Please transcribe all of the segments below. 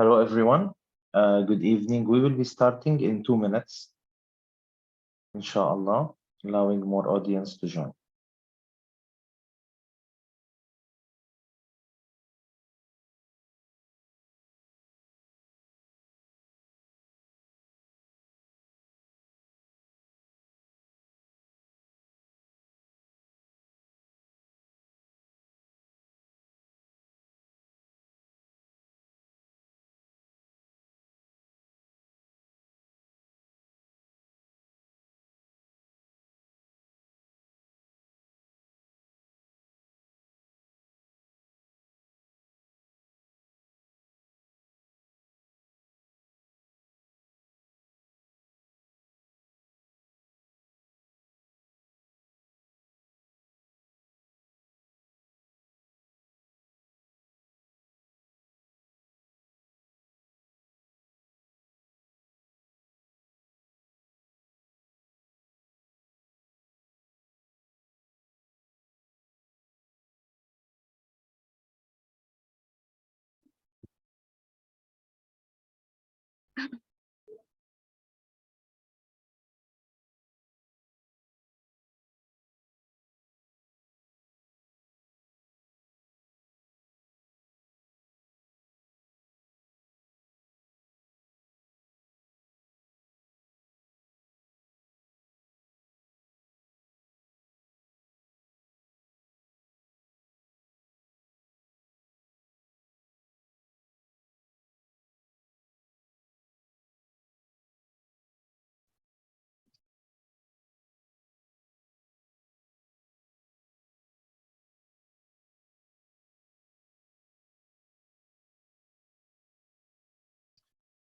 Hello, everyone. Good evening. We will be starting in 2 minutes, inshallah, allowing more audience to join.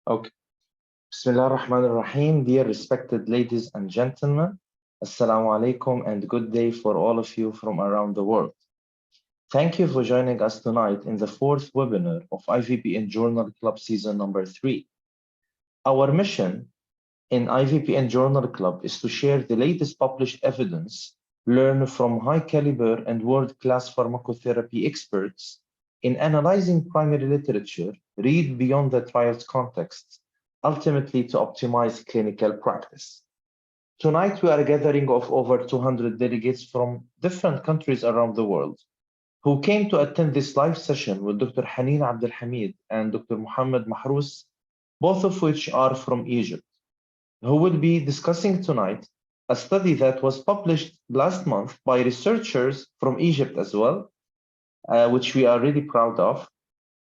Okay. Bismillah ar-Rahman ar-Rahim. Dear respected ladies and gentlemen, Assalamu alaikum and good day for all of you from around the world. Thank you for joining us tonight in the fourth webinar of IVPN Journal Club Season number 3. Our mission in IVPN Journal Club is to share the latest published evidence learned from high caliber and world-class pharmacotherapy experts in analyzing primary literature, read beyond the trial's context, ultimately to optimize clinical practice. Tonight, we are a gathering of over 200 delegates from different countries around the world who came to attend this live session with Dr. Haneen Abdelhamid and Dr. Mohammed Mahrous, both of which are from Egypt, who will be discussing tonight a study that was published last month by researchers from Egypt as well, which we are really proud of,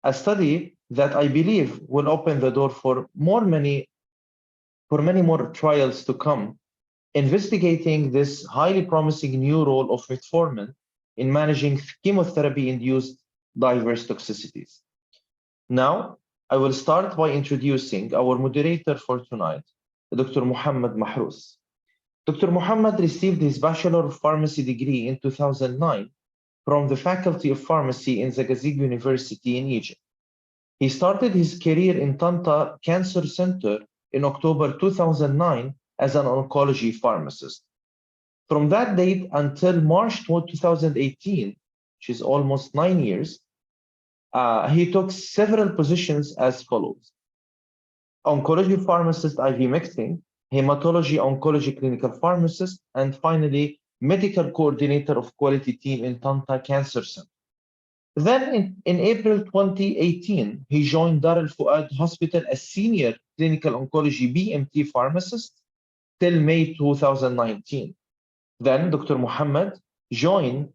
a study that I believe will open the door for many more trials to come, investigating this highly promising new role of metformin in managing chemotherapy-induced diverse toxicities. Now, I will start by introducing our moderator for tonight, Dr. Mohammed Mahrous. Dr. Mohammed received his Bachelor of Pharmacy degree in 2009 from the Faculty of Pharmacy in Zagazig University in Egypt. He started his career in Tanta Cancer Center in October 2009 as an oncology pharmacist. From that date until March 2018, which is almost 9 years, he took several positions as follows: oncology pharmacist IV mixing, hematology oncology clinical pharmacist, and finally, medical coordinator of quality team in Tanta Cancer Center. Then in April 2018, he joined Dar al Fuad Hospital as senior clinical oncology BMT pharmacist till May 2019. Then Dr. Mohammed joined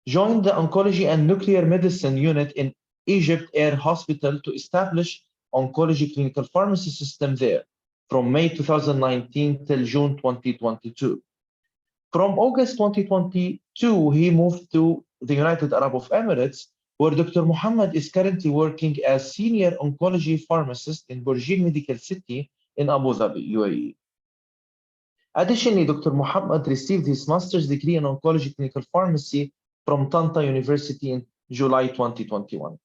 the oncology and nuclear medicine unit in Egypt Air Hospital to establish oncology clinical pharmacy system there from May 2019 till June 2022. From August 2022, he moved to the United Arab Emirates, where Dr. Mohammed is currently working as senior oncology pharmacist in Burj Medical City in Abu Dhabi, UAE. Additionally, Dr. Mohammed received his master's degree in oncology clinical pharmacy from Tanta University in July 2021.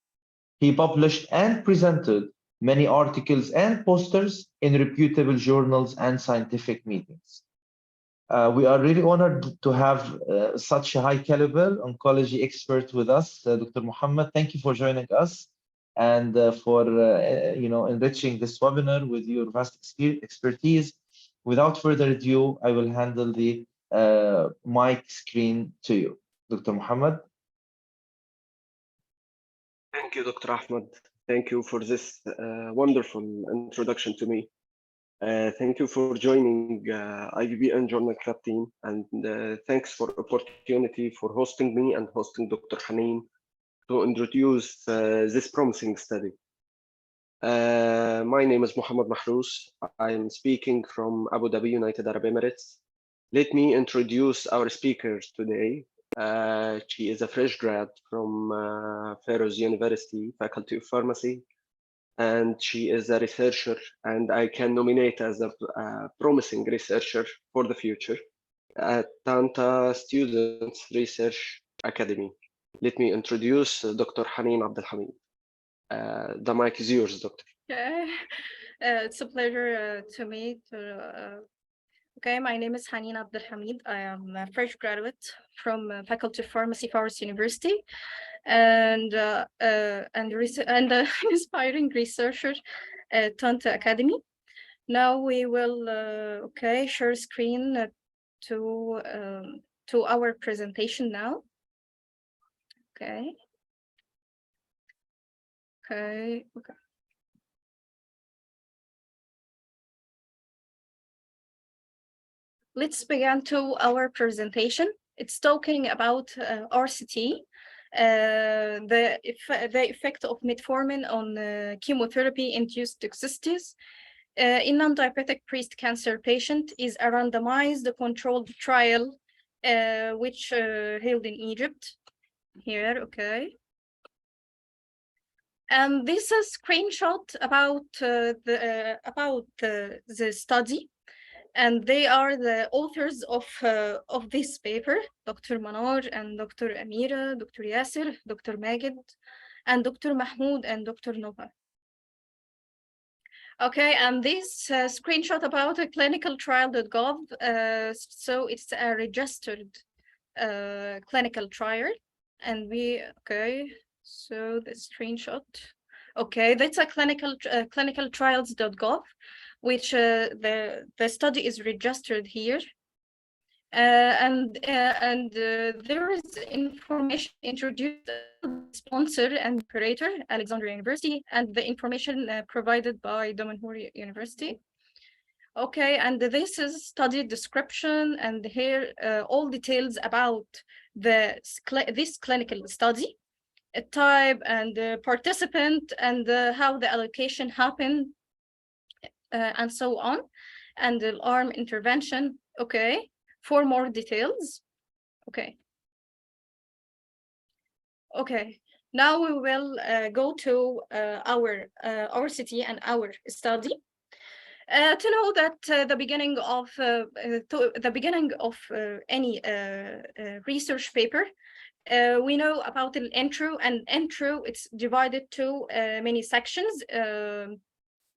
He published and presented many articles and posters in reputable journals and scientific meetings. We are really honored to have such a high caliber oncology expert with us, Dr. Mohammed. Thank you for joining us. and for enriching this webinar with your vast expertise. Without further ado, I will handle the mic screen to you. Dr. Muhammad. Thank you, Dr. Ahmed. Thank you for this wonderful introduction to me. Thank you for joining IVPN Journal Club team, and thanks for opportunity for hosting me and hosting Dr. Haneen to introduce this promising study. My name is Muhammad Mahrous. I am speaking from Abu Dhabi, United Arab Emirates. Let me introduce our speakers today. She is a fresh grad from Pharaoh's University, Faculty of Pharmacy, and she is a researcher, and I can nominate as a promising researcher for the future at Tanta Students Research Academy. Let me introduce Dr. Haneen Abdelhamid. The mic is yours, Doctor. It's a pleasure to meet. Okay, my name is Haneen Abdelhamid. I am a fresh graduate from Faculty of Pharmacy, Pharaoh's University, and inspiring researcher at Tanta Academy. Now we will share screen to our presentation now. Okay. Let's begin to our presentation. It's talking about RCT, the effect of metformin on chemotherapy-induced toxicities in non-diabetic breast cancer patient is a randomized controlled trial which held in Egypt. Here, okay. And this is a screenshot about the study, and they are the authors of this paper: Dr. Manoj and Dr. Amira, Dr. Yasser, Dr. Magid, and Dr. Mahmoud and Dr. Nova. Okay, and this screenshot about clinicaltrial.gov. So it's a registered clinical trial, and so the screenshot. Okay, that's a clinicaltrials.gov, which the study is registered here. And there is information introduced by the sponsor and operator, Alexandria University, and the information provided by Damanhuri University. Okay, and this is study description, and here all details about this clinical study, type and participant, and how the allocation happened, and so on, and the arm intervention. Okay, for more details. Okay, now we will go to our RCT and our study. To know that the beginning of any research paper, we know about an intro, and intro it's divided to many sections,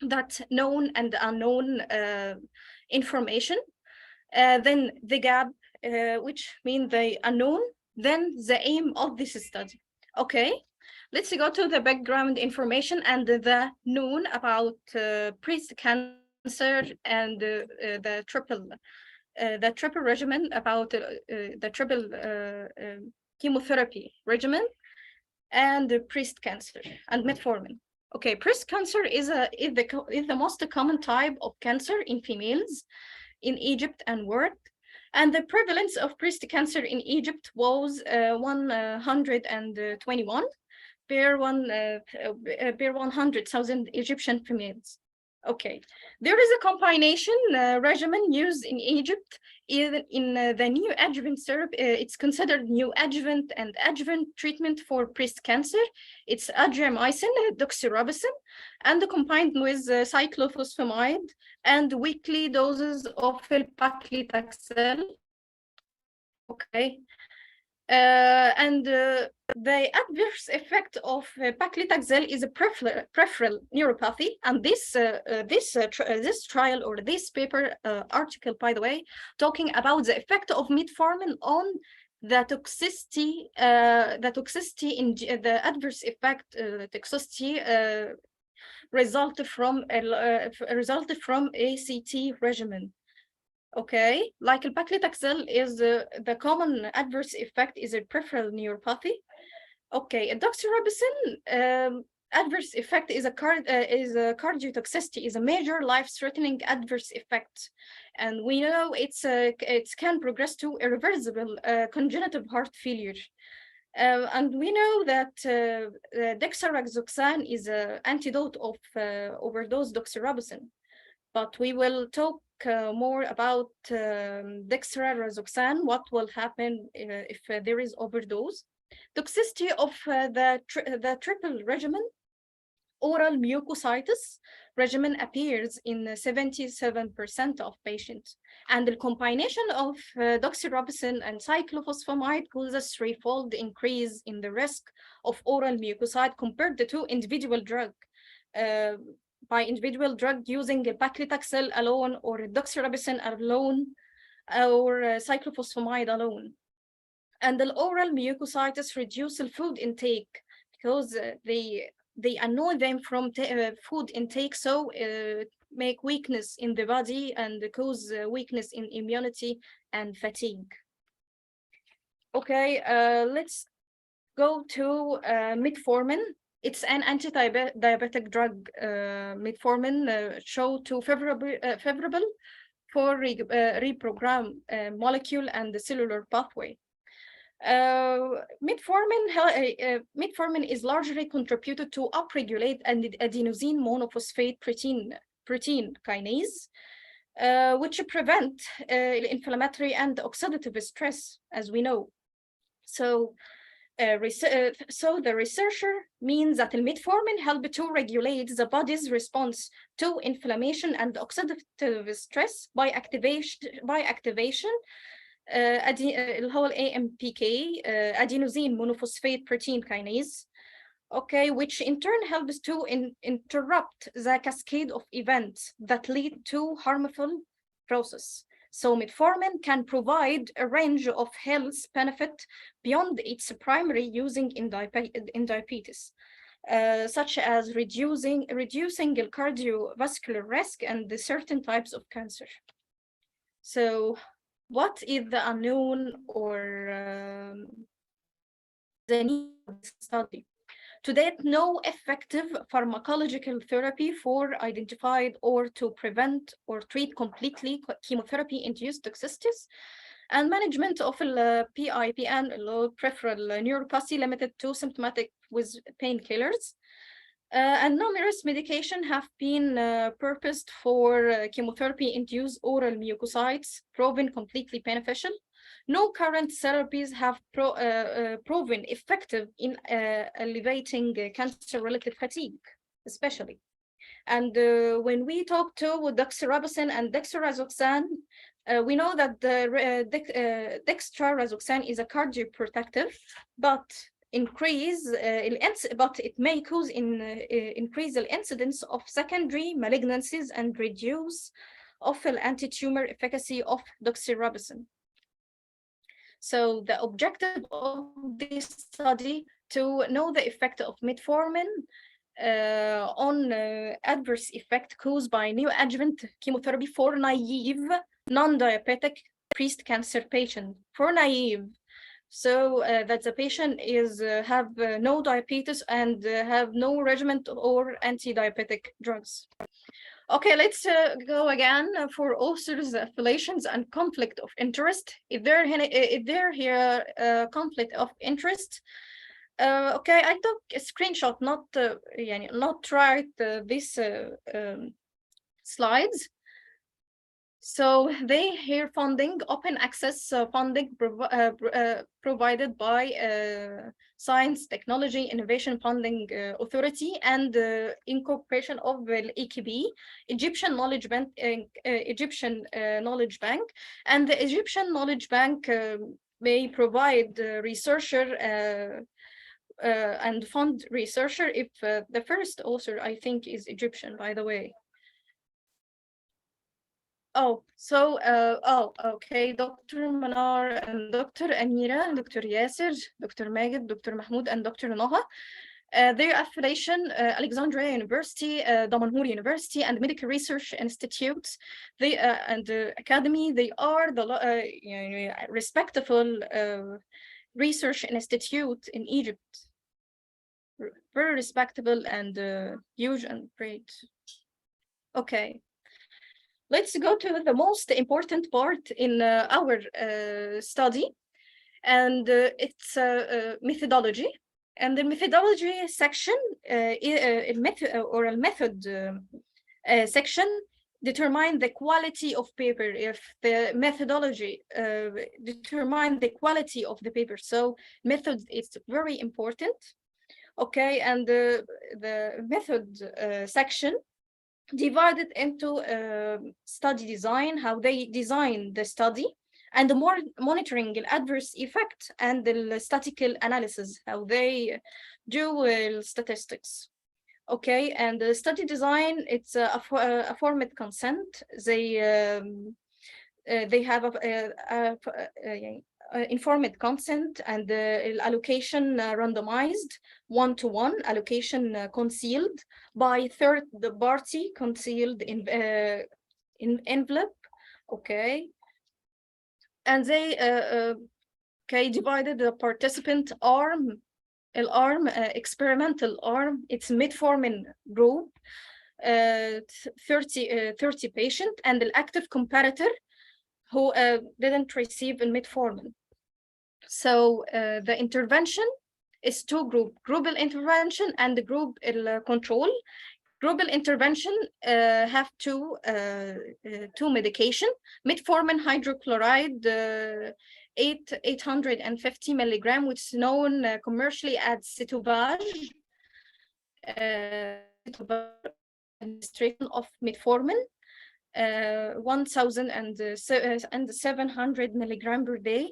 that known and unknown information, then the gap, which mean the unknown, then the aim of this study. Okay, let's go to the background information and the known about breast cancer and the triple regimen, about the triple chemotherapy regimen, and the breast cancer and metformin. Okay, breast cancer is the most common type of cancer in females in Egypt and world, and the prevalence of breast cancer in Egypt was 121 per 100,000 Egyptian females. Okay, there is a combination regimen used in Egypt in the neoadjuvant therapy. It's considered neoadjuvant and adjuvant treatment for breast cancer. It's adriamycin, doxorubicin, and combined with cyclophosphamide and weekly doses of paclitaxel. Okay. The adverse effect of paclitaxel is a peripheral neuropathy, and this trial, or this paper article, by the way, talking about the effect of metformin on the toxicity in the adverse effect, toxicity resulted from ACT regimen. Okay, like paclitaxel is the common adverse effect is a peripheral neuropathy. Okay, doxorubicin adverse effect is a cardiotoxicity, is a major life-threatening adverse effect, and we know it can progress to irreversible congenital heart failure. And we know that dexarazoxane is an antidote of overdose doxorubicin, but we will talk more about dexarazoxane, what will happen if there is overdose. Toxicity of the triple regimen, oral mucositis regimen appears in 77% of patients. And the combination of doxorubicin and cyclophosphamide causes threefold increase in the risk of oral mucosite compared to individual drug. By individual drug using paclitaxel alone or doxorubicin alone or cyclophosphamide alone. And the oral mucositis reduce the food intake because they annoy them from food intake, so make weakness in the body and cause weakness in immunity and fatigue. Okay, let's go to metformin. It's an anti-diabetic drug. Metformin show to favorable for reprogram molecule and the cellular pathway. Metformin is largely contributed to upregulate adenosine monophosphate protein kinase, which prevent inflammatory and oxidative stress, as we know. So, the researcher means that metformin help to regulate the body's response to inflammation and oxidative stress by activation اللي هو AMPK adenosine monophosphate protein kinase, okay, which in turn helps to interrupt the cascade of events that lead to harmful process. So metformin can provide a range of health benefit beyond its primary using in diabetes, such as reducing the cardiovascular risk and the certain types of cancer. So what is the unknown or the need of this study? To date, no effective pharmacological therapy for identified or to prevent or treat completely chemotherapy-induced toxicities, and management of PIPN, peripheral neuropathy, limited to symptomatic with painkillers. And numerous medications have been purposed for chemotherapy-induced oral mucositis, proven completely beneficial. No current therapies have proven effective in alleviating cancer-related fatigue, especially. And when we talk to doxorubicin and dexarazoxane, we know that the dexarazoxane is a cardioprotective, but it may cause increase the incidence of secondary malignancies and reduce awful anti-tumor efficacy of doxorubicin. So the objective of this study to know the effect of metformin on adverse effect caused by neoadjuvant chemotherapy for naive, non-diabetic breast cancer patient. For naive, so that the patient have no diabetes and have no regimen or anti-diabetic drugs. Okay, let's go again for authors' affiliations and conflict of interest. If there here conflict of interest, okay, I took a screenshot, not write these slides. So they here funding, open access funding provided by Science, Technology, Innovation Funding Authority and incorporation of EKB, Egyptian Knowledge Bank, and the Egyptian Knowledge Bank may provide researcher and fund researcher if the first author, I think, is Egyptian, by the way. Okay, Dr. Manar and Dr. Amira, Dr. Yasser, Dr. Magid, Dr. Mahmoud, and Dr. Noha. Their affiliation, Alexandria University, Damanhur University, and Medical Research Institute, and the academy, they are the respectable research institute in Egypt. Very respectable and huge and great. Okay. Let's go to the most important part in our study, and it's methodology. And the methodology section, method section, determine the quality of paper. If the methodology determine the quality of the paper, so method is very important. Okay, and the method section divided into study design, how they design the study, and the more monitoring the adverse effect, and the statistical analysis, how they do statistics. Okay, and the study design, it's a formed consent. They have informed consent, and the allocation randomized, one-to-one allocation, concealed by third party, concealed in envelope. Okay, and they divided the participant arm, experimental arm, it's metformin group, 30 patient, and the active comparator who didn't receive a metformin. So the intervention is two group, groupal intervention and the group control. Groupal intervention have two medication, metformin hydrochloride, 850 milligram, which is known commercially as Citovage, administration of metformin, 1,700 milligram per day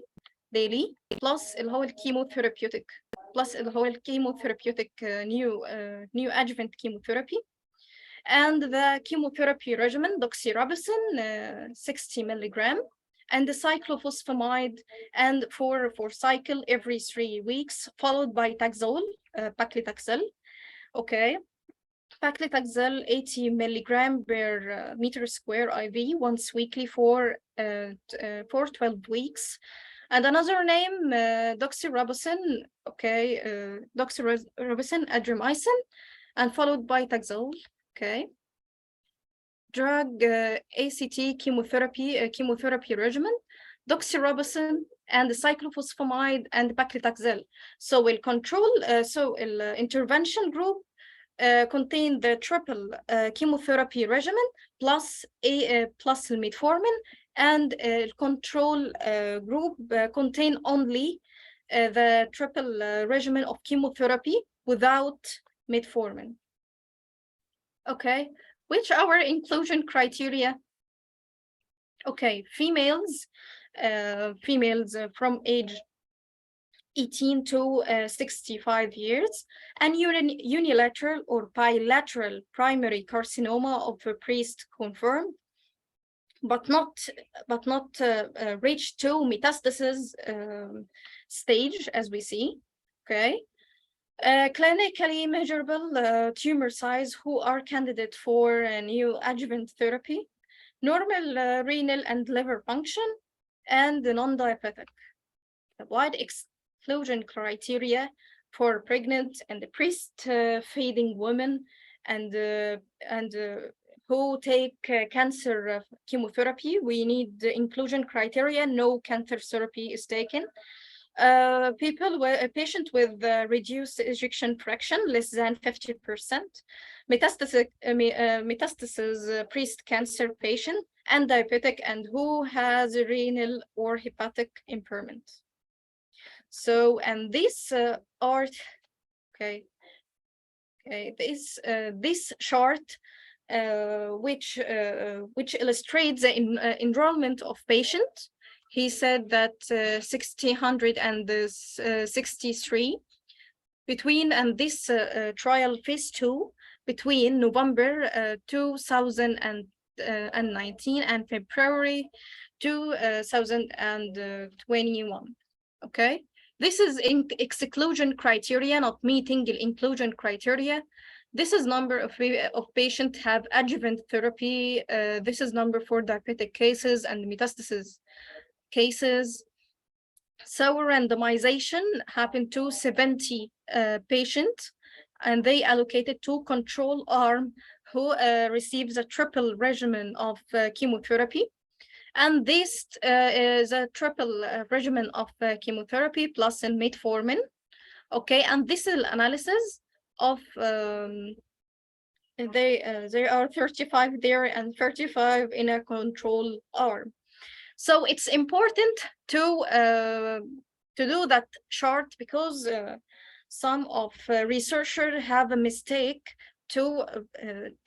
daily, plus اللي هو الكيموثيرابيوتيك, plus اللي هو الكيموثيرابيوتيc new adjuvant chemotherapy, and the chemotherapy regimen, doxorubicin, 60 milligram, and the cyclophosphamide, and for cycle every 3 weeks, followed by Taxol, paclitaxel. Okay, paclitaxel 80 milligram per meter square IV once weekly for 12 weeks. And another name, doxorubicin, okay, doxorubicin adriamycin, and followed by Taxol. Okay. Drug ACT chemotherapy regimen, doxorubicin, and the cyclophosphamide and paclitaxel. So we'll control, intervention group contain the triple chemotherapy regimen plus metformin, and control group contain only the triple regimen of chemotherapy without metformin. Okay, which our inclusion criteria? Okay, females from age 18 to 65 years, and unilateral or bilateral primary carcinoma of the breast confirmed, but not reached to metastasis stage, as we see. Okay. Clinically measurable tumor size who are candidate for a new adjuvant therapy, normal renal and liver function, and non-diabetic. The wide exclusion criteria for pregnant and breastfeeding women, and who take cancer chemotherapy. We need the inclusion criteria, no cancer therapy is taken. Patient with reduced ejection fraction, less than 50%, metastasis breast cancer patient, and diabetic, and who has renal or hepatic impairment. So, and this art, okay, this chart, which illustrates the enrollment of patients. He said that 1,663 between, and this trial phase 2 between November 2000 and 2019 and February 2021. Okay, this is in exclusion criteria, not meeting the inclusion criteria. This is number of patients have adjuvant therapy. This is number for diabetic cases and metastasis cases. So randomization happened to 70 patients, and they allocated to control arm who receives a triple regimen of chemotherapy. And this is a triple regimen of chemotherapy plus metformin. Okay, and this is analysis of there are 35 there and 35 in a control arm. So it's important to do that chart, because some of researchers have a mistake to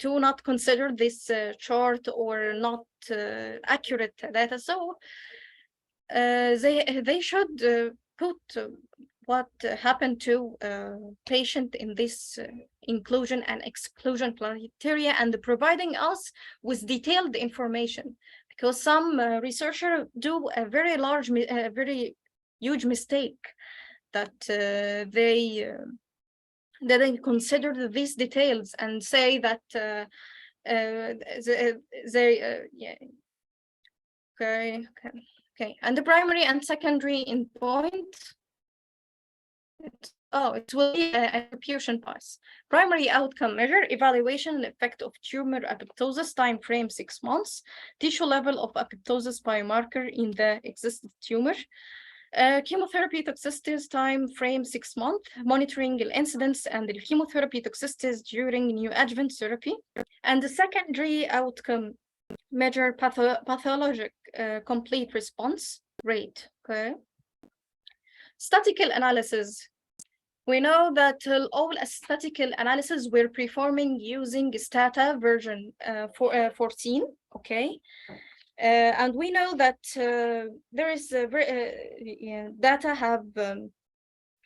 not consider this chart or not accurate data. So they should put what happened to patient in this inclusion and exclusion criteria, and providing us with detailed information, because some researchers do a very large, very huge mistake, that they didn't consider these details and say that yeah. Okay. And the primary and secondary endpoint. It will be an attribution bias. Primary outcome measure, evaluation and effect of tumor apoptosis, time frame 6 months, tissue level of apoptosis biomarker in the existing tumor, chemotherapy toxicities, time frame 6 months, monitoring the incidence and the chemotherapy toxicities during neoadjuvant therapy, and the secondary outcome measure pathologic complete response rate. Okay. Statistical analysis. We know that all statistical analysis we're performing using Stata version 14, okay? And we know that there is data have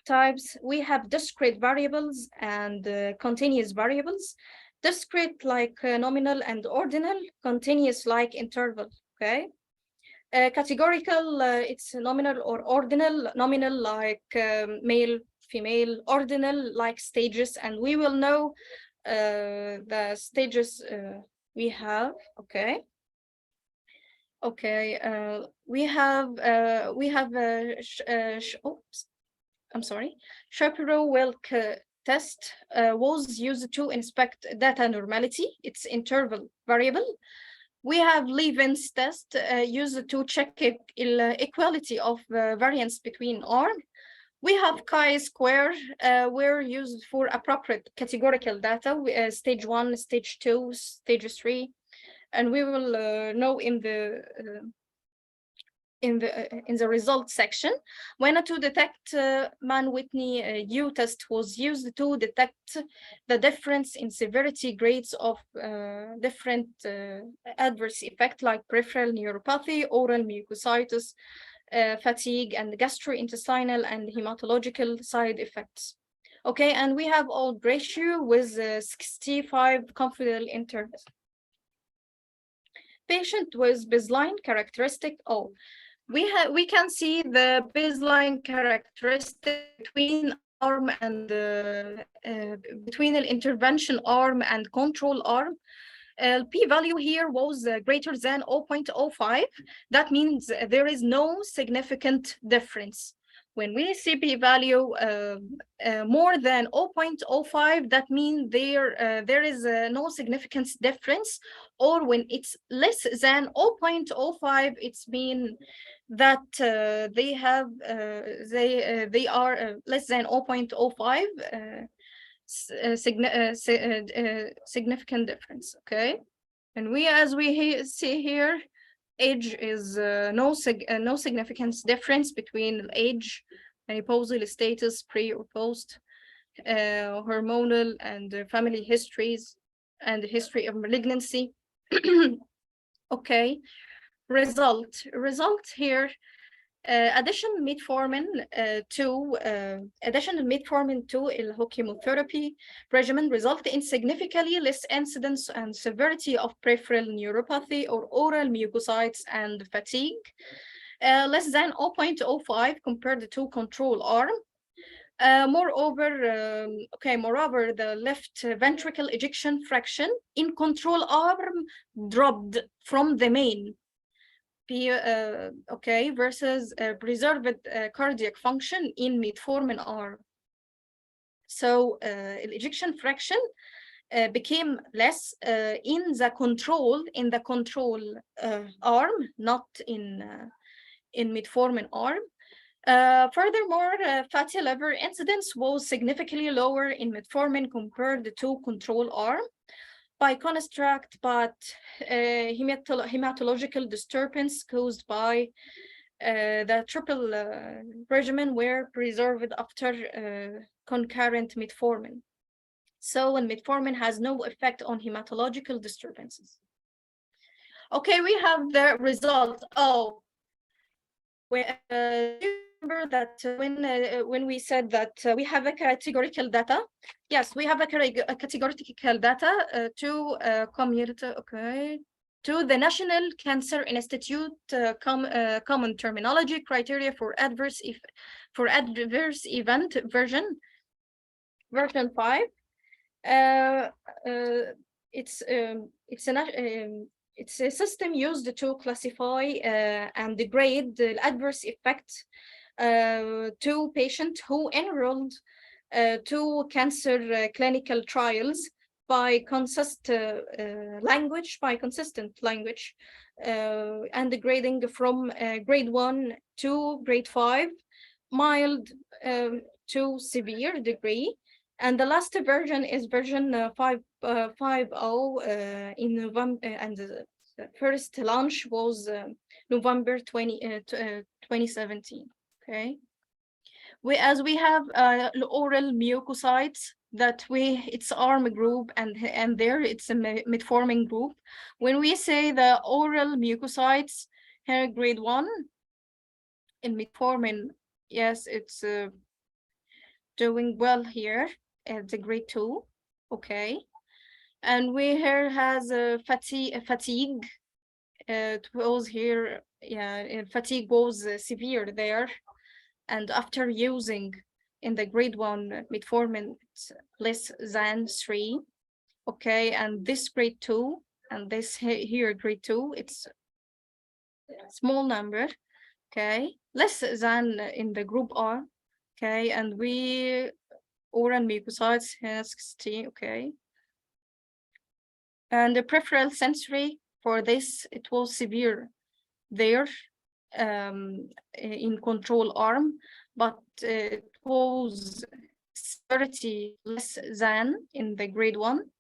types. We have discrete variables and continuous variables. Discrete like nominal and ordinal, continuous like interval, okay? Categorical, it's nominal or ordinal, nominal like male, female, ordinal like stages, and we will know the stages we have. Okay. We have I'm sorry, Shapiro-Wilk test was used to inspect data normality. It's interval variable. We have Levin's test used to check equality of variance between arm. We have chi-square were used for appropriate categorical data, stage 1, stage 2, stage 3, and we will know in the results section. When to detect Mann-Whitney U test was used to detect the difference in severity grades of different adverse effects like peripheral neuropathy, oral mucositis, fatigue, and gastrointestinal and hematological side effects. Okay, and we have old ratio with 65 confidential intervals. Patient with baseline characteristic. We can see the baseline characteristic between arm and between the intervention arm and control arm. P-value here was greater than 0.05. That means there is no significant difference. When we see p-value more than 0.05, that means there is no significant difference. Or when it's less than 0.05, it's mean that they are less than 0.05. Significant difference. Okay, and as we see here, age is no significant difference between age, menopausal status, pre or post, hormonal and family histories, and history of malignancy. Okay, result here. additional metformin to chemotherapy regimen result in significantly less incidence and severity of peripheral neuropathy or oral mucositis and fatigue, less than 0.05 compared to control arm. Moreover, the left ventricle ejection fraction in control arm dropped from the main versus preserved cardiac function in metformin arm. So ejection fraction became less in the control arm, not in metformin arm. Furthermore, fatty liver incidence was significantly lower in metformin compared to control arm. By contrast, but hematological disturbance caused by the triple regimen were preserved after concurrent metformin. So, when metformin has no effect on hematological disturbances. Okay, we have the result. Oh, do you remember that when we said that we have a categorical data? Yes, we have a categorical data to the National Cancer Institute common terminology criteria for adverse event version 5. It's a system used to classify and grade the adverse effects to patients who enrolled to cancer clinical trials by consistent language, and the grading from grade 1 to grade 5, mild to severe degree. And the last version is version 5.0 in November, and the first launch was November 2017. Okay. As we have oral mucosites that it's arm group and there it's a metformin group. When we say the oral mucosites here grade 1 in metformin, yes, it's doing well here at the grade 2. Okay. And we here has a fatigue. It was here, yeah, fatigue was severe there. And after using in the grade 1 metformin, it's less than 3. Okay, and this grade 2 and this here grade 2, it's a small number. Okay, less than in the group R. Okay, and we oral mucosites has 16. Okay, and the peripheral sensory for this, it was severe there in control arm, but it was severity less than in the grade 1,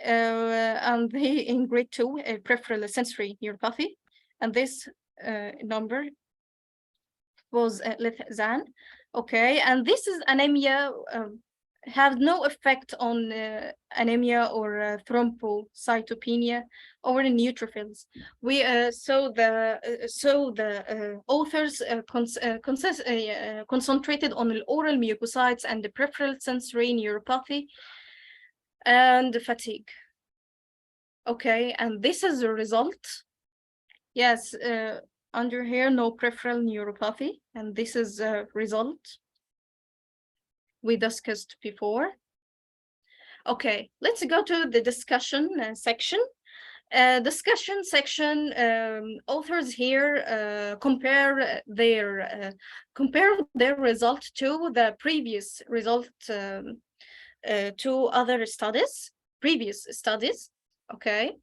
and in grade 2 peripheral sensory neuropathy, and this number was less than. Okay, and this is anemia. Have no effect on anemia or thrombocytopenia or neutrophils. We so the authors concentrated on the oral mucosites and the peripheral sensory neuropathy and the fatigue. Okay, and this is the result. Yes, under here no peripheral neuropathy, and this is a result we discussed before. Okay, let's go to the discussion section. Discussion section, authors here compare their result to the previous result to other previous studies. Okay.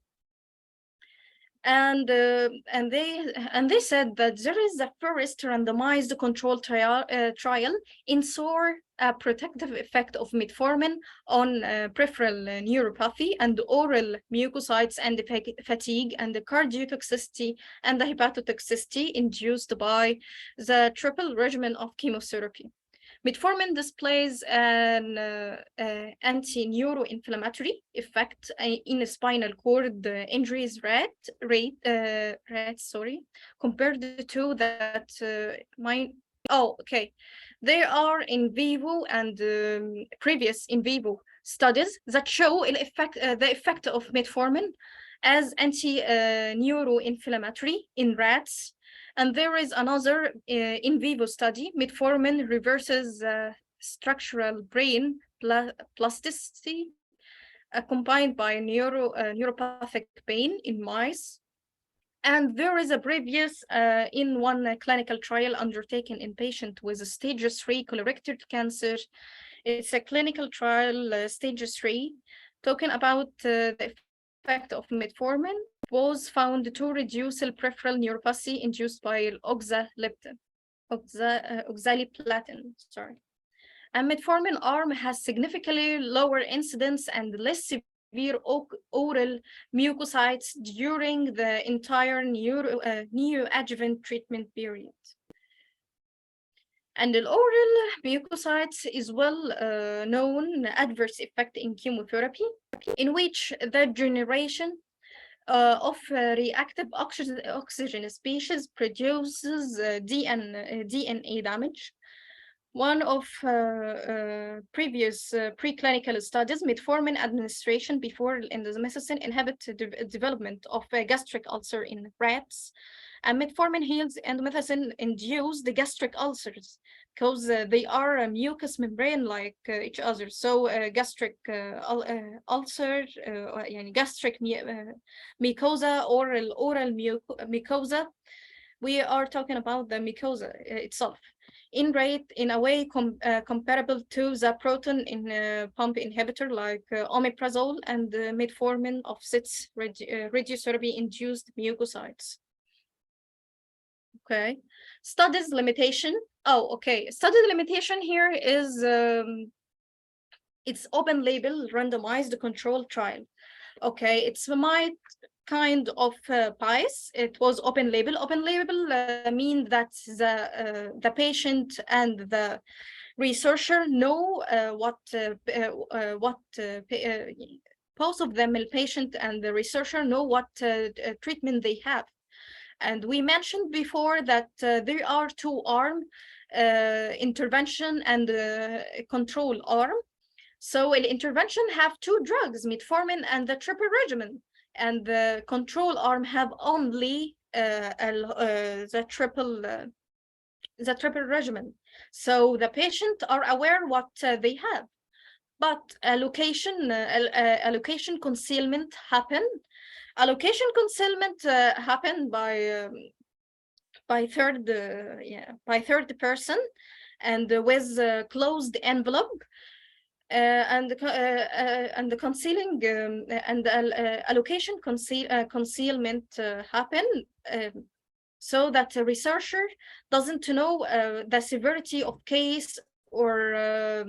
And they said that there is a first randomized control trial in SOAR, a protective effect of metformin on peripheral neuropathy and oral mucosites and fatigue and the cardiotoxicity and the hepatotoxicity induced by the triple regimen of chemotherapy. Metformin displays an anti-neuroinflammatory effect in spinal cord injuries rats, compared to that There are in vivo and previous in vivo studies that show the effect of metformin as anti-neuroinflammatory in rats. And there is another in vivo study, metformin reverses structural brain plasticity accompanied by neuropathic pain in mice. And there is a previous in one clinical trial undertaken in patient with stage 3 colorectal cancer. It's a clinical trial, stage 3, talking about the effect of metformin was found to reduce peripheral neuropathy induced by oxaliplatin. And metformin arm has significantly lower incidence and less severe oral mucositis during the entire neoadjuvant treatment period. And the oral mucositis is well known adverse effect in chemotherapy, in which the generation of reactive oxygen species produces DNA damage. One of previous preclinical studies, metformin administration before indomethacin inhibit the development of a gastric ulcer in rats. And metformin heals indomethacin induce the gastric ulcers because they are mucous membrane like each other. So gastric ulcer, gastric mucosa, oral mucosa. We are talking about the mucosa itself. In rate in a way comparable to the proton pump inhibitor like omeprazole, and metformin offsets radiotherapy induced mucositis. Okay, studies limitation. Study limitation here is it's open label randomized controlled trial. Okay, it's my kind of bias. It was open label. Open label means that the patient and the researcher know both of them, the patient and the researcher, know what treatment they have. And we mentioned before that there are two arm, intervention and control arm. So the intervention have two drugs, metformin and the triple regimen, and the control arm have only the triple regimen. So the patient are aware what they have, but allocation concealment happen. Allocation concealment happen by third person and with closed envelope. And the concealing and allocation concealment happen so that the researcher doesn't know the severity of case or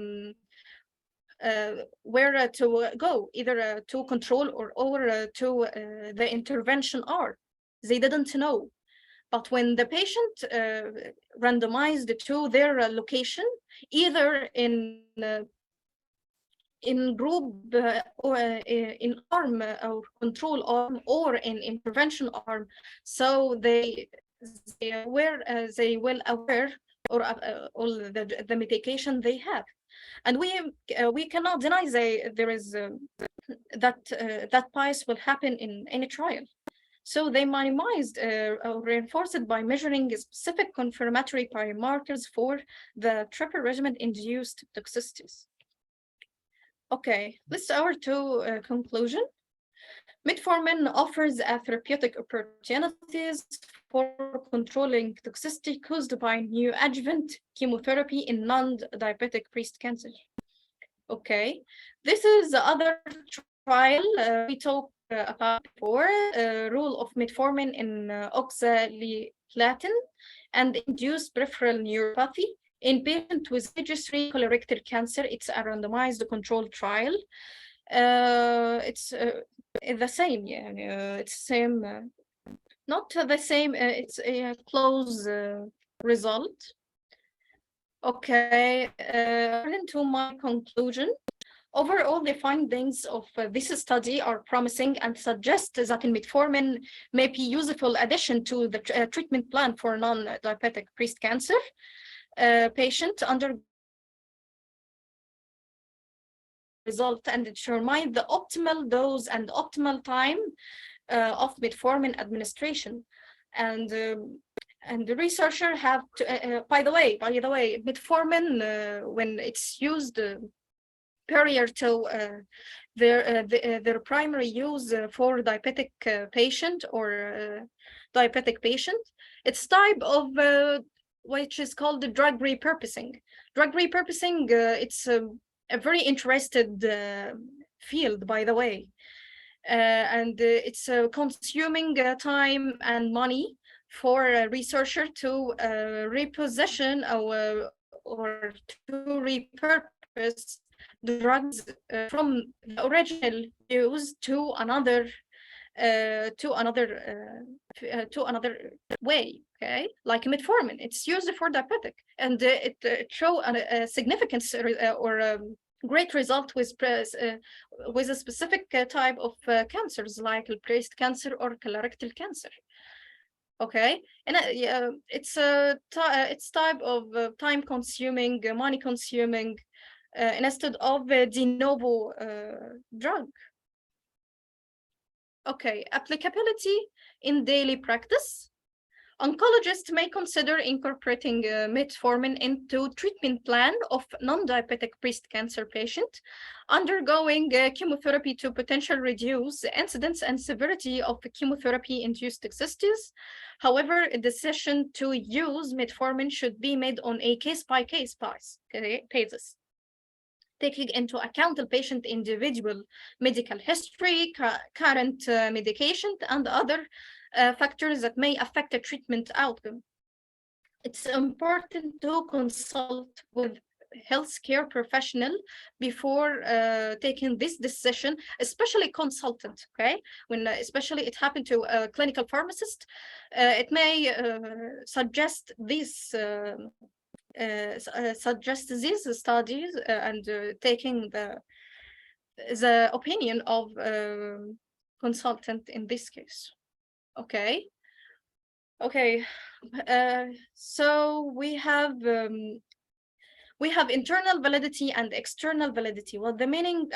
where to go, either to control or to the intervention arm. They didn't know. But when the patient randomized to their location, either in group or in arm or control arm or in intervention arm, so they will aware or all the medication they have. And we cannot deny there is that bias will happen in any trial. So they minimized or reinforced it by measuring specific confirmatory biomarkers for the triple regimen induced toxicities. Okay, let's our to conclusion. Metformin offers therapeutic opportunities for controlling toxicity caused by neoadjuvant chemotherapy in non-diabetic breast cancer. Okay, this is the other trial we talked about before, role of metformin in oxaliplatin and induced peripheral neuropathy in patients with stage 3 colorectal cancer. It's a randomized controlled trial. It's the same, it's same, not the same, it's a close result. Okay, according to my conclusion, overall, the findings of this study are promising and suggest that metformin may be useful addition to the treatment plan for non-diabetic breast cancer patient under result and determine the optimal dose and optimal time of metformin administration. And the researcher have to, by the way, metformin, when it's used prior to their primary use for diabetic patient or diabetic patient, it's type of which is called the drug repurposing. Drug repurposing, it's a very interested field, by the way. And it's consuming time and money for a researcher to reposition or to repurpose the drugs from the original use to another way. Okay, like metformin, it's used for diabetic, and it show a significance or great result with a specific type of cancers like breast cancer or colorectal cancer. Okay, and it's type of time consuming, money consuming instead of de novo drug. Okay, applicability in daily practice. Oncologists may consider incorporating metformin into treatment plan of non-diabetic breast cancer patient undergoing chemotherapy to potentially reduce the incidence and severity of chemotherapy-induced toxicities. However, a decision to use metformin should be made on a case-by-case basis, taking into account the patient individual medical history, current medication, and other factors that may affect the treatment outcome. It's important to consult with healthcare professional before taking this decision, especially consultant. Okay, when especially it happened to a clinical pharmacist, it may suggest these. Suggest these studies and taking the opinion of consultant in this case. Okay. So we have internal validity and external validity. What the meaning?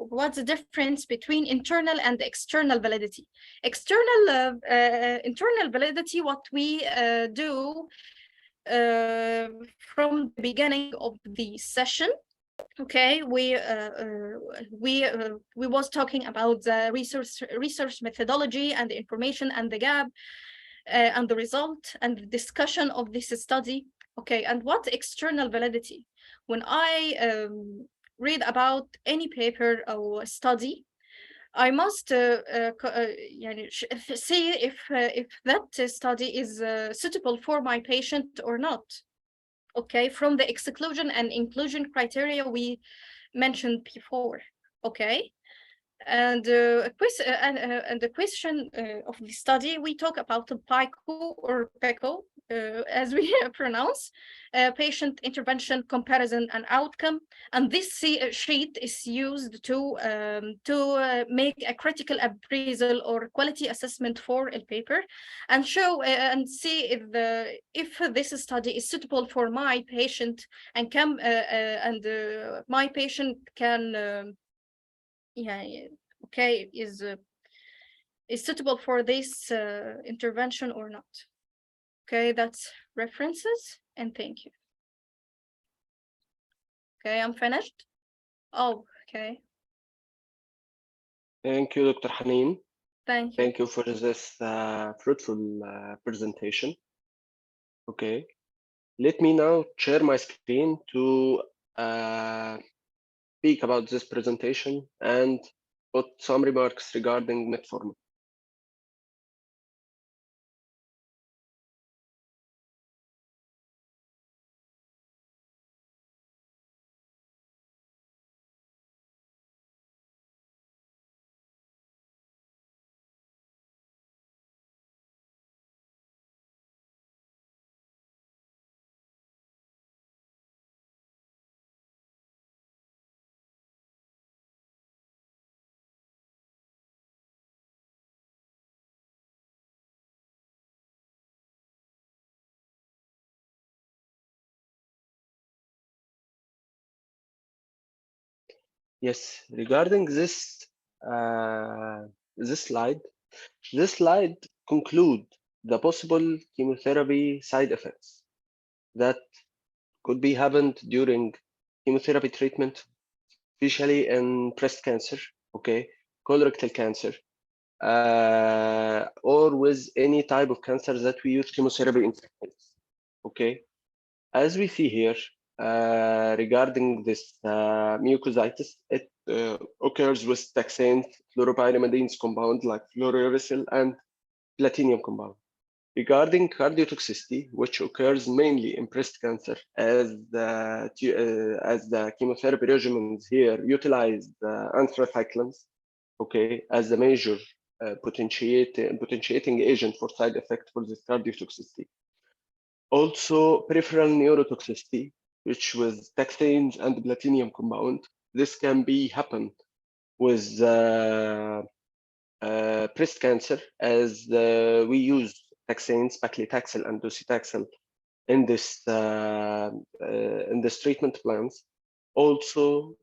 What's the difference between internal and external validity? Internal validity. What we do from the beginning of the session. Okay, we was talking about the research methodology and the information and the gap and the result and the discussion of this study. Okay, and what external validity? When I read about any paper or study, I must see if that study is suitable for my patient or not. Okay, from the exclusion and inclusion criteria we mentioned before. Okay, and the question of the study, we talk about the PICO or PECO, as we pronounce, patient intervention comparison and outcome. And this sheet is used to make a critical appraisal or quality assessment for a paper, and show and see if this study is suitable for my patient and can my patient can. Okay, is suitable for this intervention or not. Okay, that's references, and thank you. Okay, I'm finished. Oh, okay. Thank you, Dr. Haneen. Thank you. Thank you for this fruitful presentation. Okay, let me now share my screen to speak about this presentation and put some remarks regarding metformin. Yes, regarding this this slide conclude the possible chemotherapy side effects that could be happened during chemotherapy treatment, especially in breast cancer, okay, colorectal cancer, or with any type of cancer that we use chemotherapy in, okay. As we see here, regarding this mucositis, it occurs with taxanes, fluoropyrimidines compound like fluorouracil and platinum compound. Regarding cardiotoxicity, which occurs mainly in breast cancer, as the chemotherapy regimens here utilize anthracyclines, okay, as the major potentiating agent for side effect for this cardiotoxicity. Also, peripheral neurotoxicity, which with taxanes and platinum compound. This can be happen with breast cancer, as we use taxanes, paclitaxel, and docetaxel in this treatment plans. Also,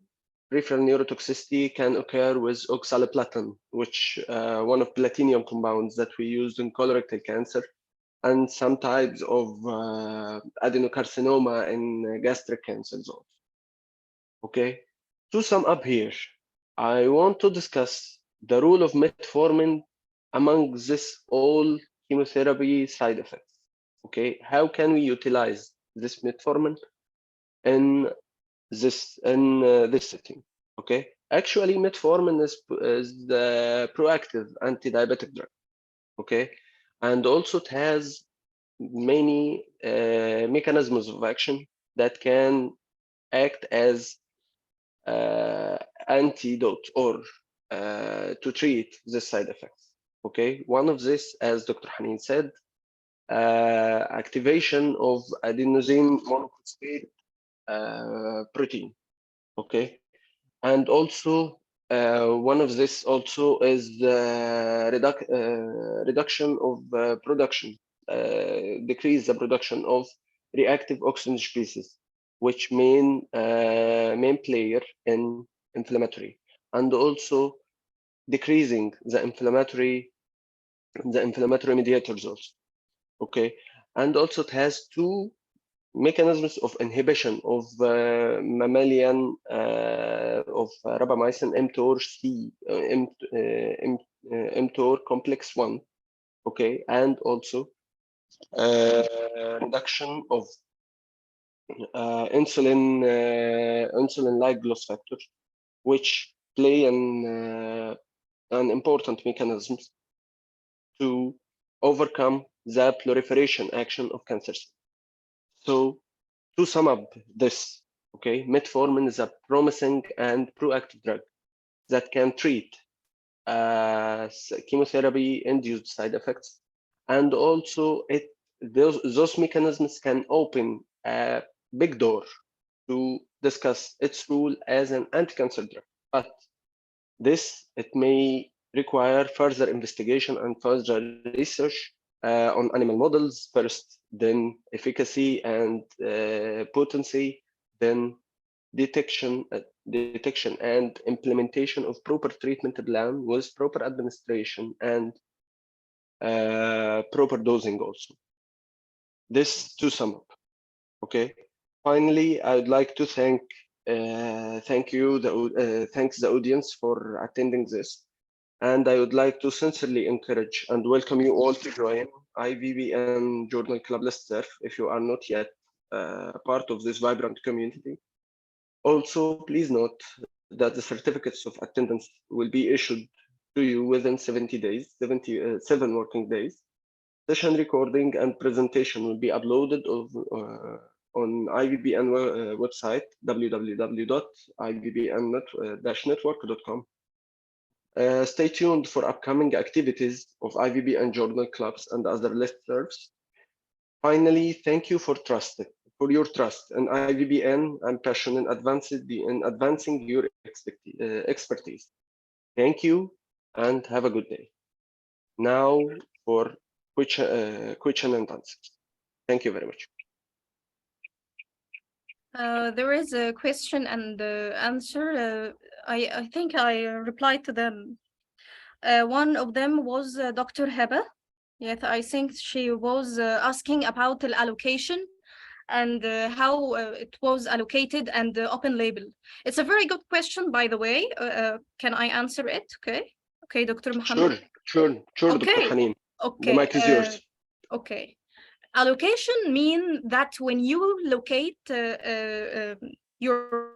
peripheral neurotoxicity can occur with oxaliplatin, which one of platinum compounds that we use in colorectal cancer, and some types of adenocarcinoma in gastric cancers also. Okay, to sum up here, I want to discuss the role of metformin among this all chemotherapy side effects. Okay, how can we utilize this metformin in this setting? Okay, actually, metformin is the proactive anti-diabetic drug. Okay, and also it has many mechanisms of action that can act as antidote or to treat the side effects. Okay, one of this, as Dr. Hanin said, activation of adenosine monophosphate protein. Okay, and also one of this also is reduction of production, decrease the production of reactive oxygen species, which main player in inflammatory, and also decreasing the inflammatory mediators also. Okay, and also it has two mechanisms of inhibition of mammalian of rapamycin mTOR-C, mTOR complex 1, okay, and also reduction of insulin-like growth factors, which play an important mechanism to overcome the proliferation action of cancer cells. So, to sum up this, okay, metformin is a promising and proactive drug that can treat chemotherapy-induced side effects, and also those mechanisms can open a big door to discuss its role as an anti-cancer drug. But it may require further investigation and further research on animal models first, then efficacy and potency, then detection and implementation of proper treatment plan with proper administration and proper dosing also. This to sum up. Okay. Finally, I would like to thanks the audience for attending this, and I would like to sincerely encourage and welcome you all to join IVPN Journal Club Listserv if you are not yet part of this vibrant community. Also, please note that the certificates of attendance will be issued to you within 7 working days. Session recording and presentation will be uploaded on IVPN website, www.ivpn-network.com. Stay tuned for upcoming activities of IVPN journal clubs and other listservs. Finally, thank you for your trust in IVPN and passion in advancing your expertise. Thank you and have a good day. Now for question and answers. Thank you very much. There is a question and answer. I think I replied to them. One of them was Dr. Heba. Yes, I think she was asking about the allocation and how it was allocated and open label. It's a very good question, by the way. Can I answer it? Okay. Okay, Dr. Mohammed. Sure, Dr. Okay. Hanin. The Okay. mic is yours. Okay. Allocation mean that when you locate your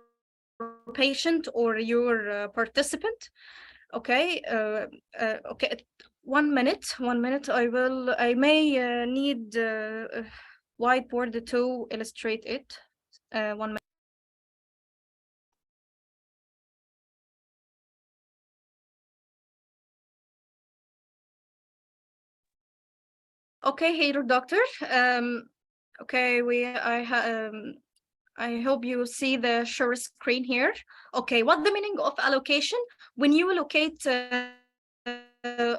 patient or your participant, okay, okay, 1 minute, I may need whiteboard to illustrate it. 1 minute. Okay, here, doctor. Okay, I hope you see the share screen here. Okay, what the meaning of allocation? When you locate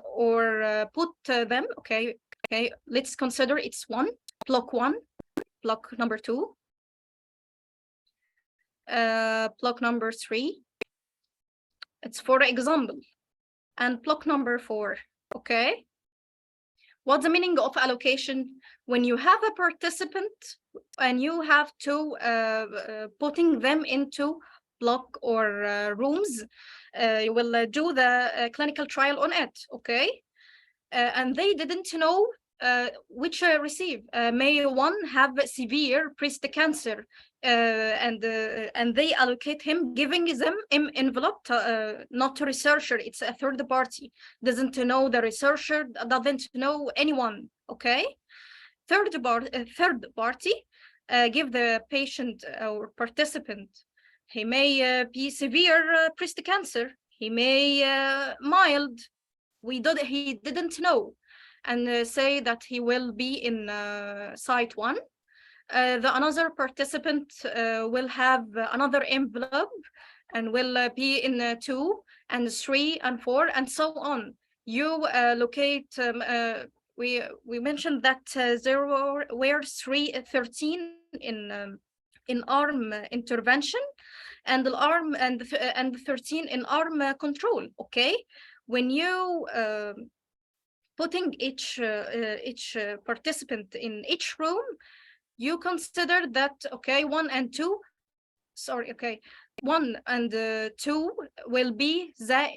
or put them, okay, let's consider it's block 1, block number 2, block number 3. It's for example, and block number 4, okay? What's the meaning of allocation? When you have a participant and you have to putting them into block or rooms, you will do the clinical trial on it, okay? And they didn't know which receive. May one have severe breast cancer, and they allocate him, giving them envelope, not to researcher. It's a third party. Doesn't know the researcher, doesn't know anyone. Okay, third party give the patient or participant. He may be severe breast cancer. He may mild. He didn't know, and say that he will be in site 1. The another participant will have another envelope and will be in 2 and 3 and 4 and so on. You locate. We mentioned that there were 13 in arm intervention, and the arm and 13 in arm control. Okay, when you putting each participant in each room, you consider that, okay, 1 and 2, sorry, okay, 1 and 2 will be the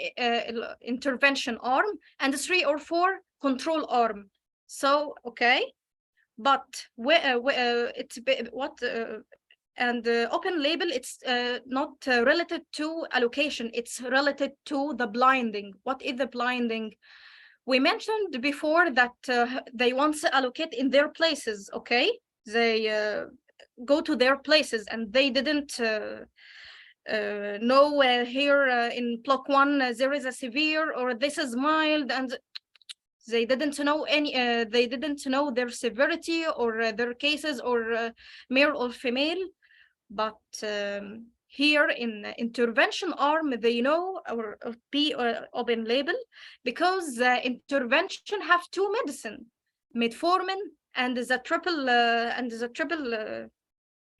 intervention arm, and 3 or 4 control arm. So, okay, but it's what and open label, it's not related to allocation, it's related to the blinding. What is the blinding? We mentioned before that they want to allocate in their places, okay? They go to their places and they didn't know here in block 1 there is a severe or this is mild, and they didn't know they didn't know their severity or their cases or male or female. But here in the intervention arm, they know or be open label, because the intervention have 2 medicine, metformin and the triple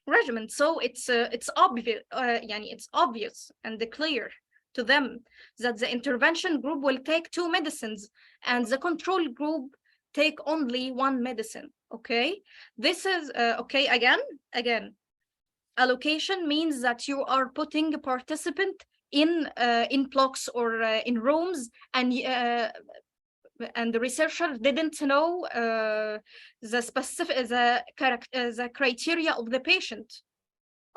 regimen. So it's obvious, it's obvious and clear to them that the intervention group will take 2 medicines and the control group take only 1 medicine. Okay, this is okay. Again, allocation means that you are putting a participant in blocks or in rooms, and the researcher didn't know the specific the criteria of the patient.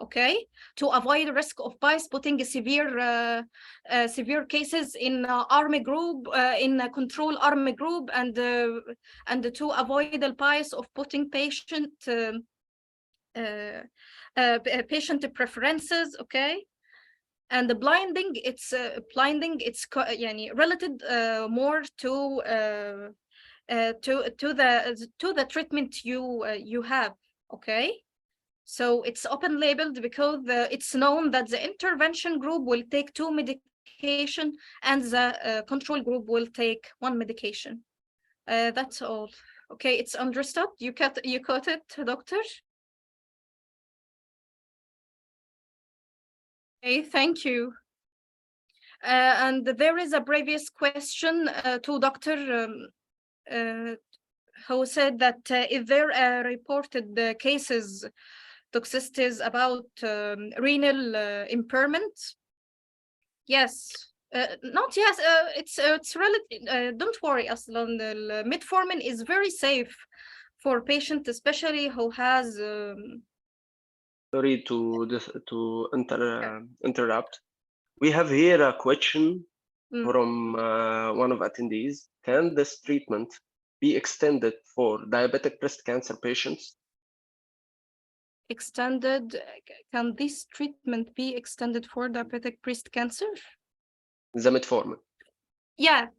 Okay, to avoid risk of bias, putting severe cases in army group, in a control army group, and to avoid the bias of putting patient patient preferences. Okay, and the blinding, it's related more to the treatment you have. Okay, so it's open labeled because it's known that the intervention group will take 2 medication and the control group will take 1 medication. That's all. Okay, it's understood. You caught it, doctor? Okay, thank you. And there is a previous question to Dr. Who said that if there are reported cases, toxicities about renal impairment? Yes. Not yes. It's relative. Don't worry, Aslan. The metformin is very safe for patients, especially who has. Sorry to interrupt. We have here a question from one of attendees. Can this treatment be extended for diabetic breast cancer patients? Extended. Can this treatment be extended for diabetic breast cancer? The metformin. Yeah.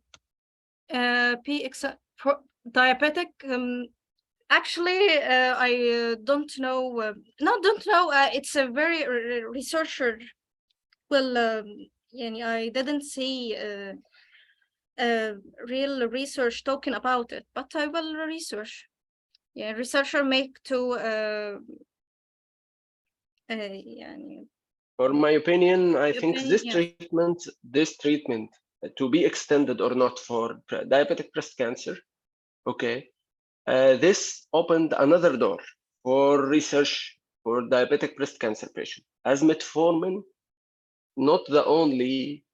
For diabetic. Actually, I don't know. No, don't know. It's a very researcher. Well, I didn't see real research talking about it, but I will research. Yeah, researcher make to. For my opinion, I think opinion, this yes. treatment to be extended or not for diabetic breast cancer, okay, this opened another door for research for diabetic breast cancer patients. As metformin, not the only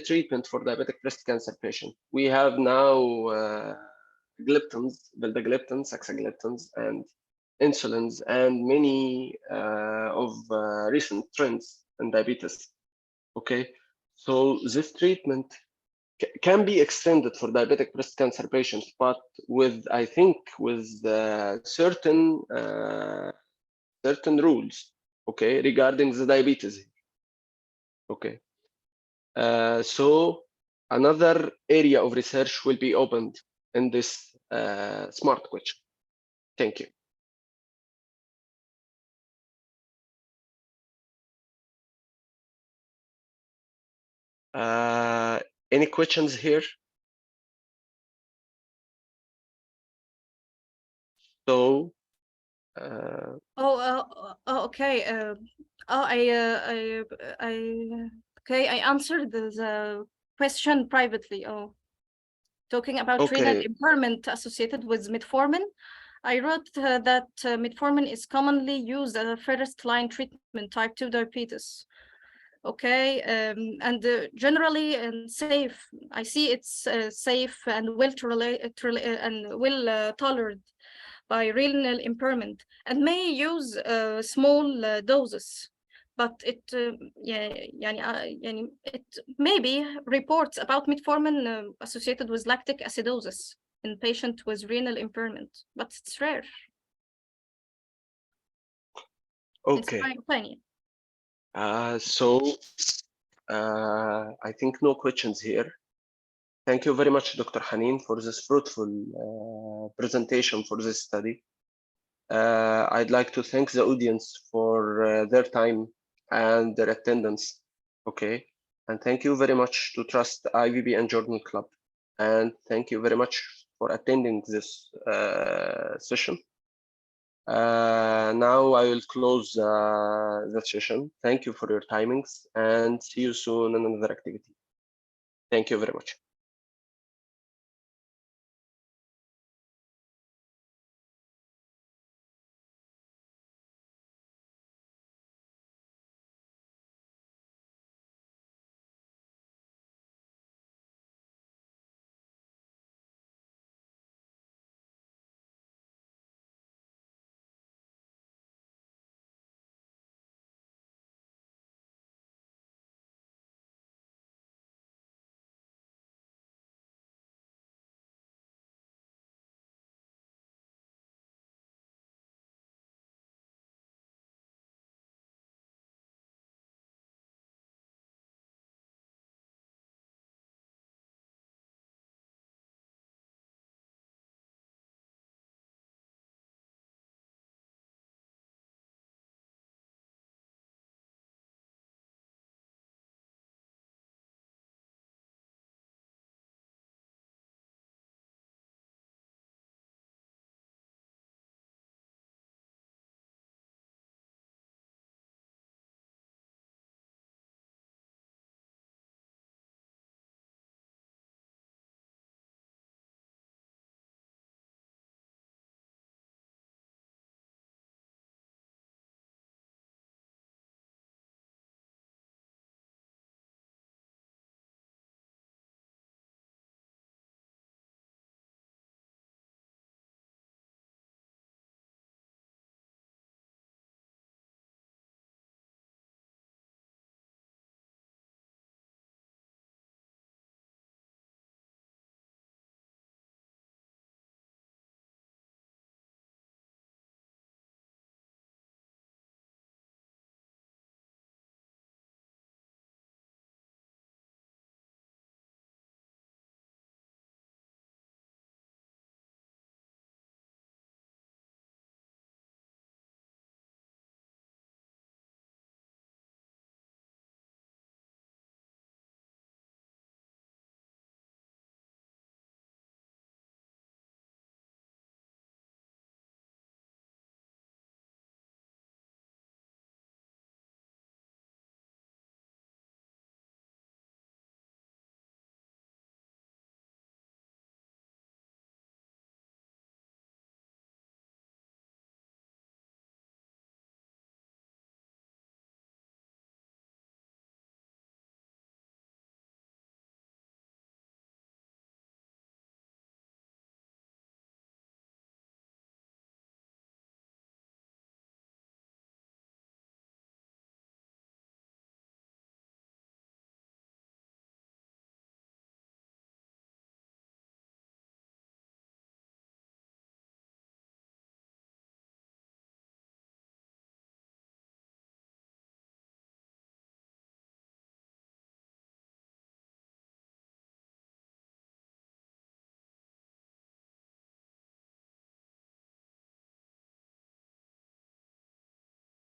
treatment for diabetic breast cancer patient. We have now gliptins, vildagliptins, saxagliptins, and insulins, and many of recent trends in diabetes. Okay, so this treatment can be extended for diabetic breast cancer patients, but with, I think, with certain rules, okay, regarding the diabetes. Okay, so another area of research will be opened in this smart question. Thank you. Any questions here? So, Okay. Okay. I answered the question privately. Oh, talking about renal okay, impairment associated with metformin. I wrote that metformin is commonly used as a first-line treatment type 2 diabetes. Okay, and generally and safe. I see it's safe and well tolerated by renal impairment, and may use small doses. But it, it maybe reports about metformin associated with lactic acidosis in patient with renal impairment, but it's rare. okay. It's my opinion. I think no questions here. Thank you very much, Dr. Haneen, for this fruitful presentation for this study. I'd like to thank the audience for their time and their attendance. Okay, and thank you very much to Trust IVPN Journal Club, and thank you very much for attending this session. Now I will close the session. Thank you for your timings, and see you soon in another activity. Thank you very much.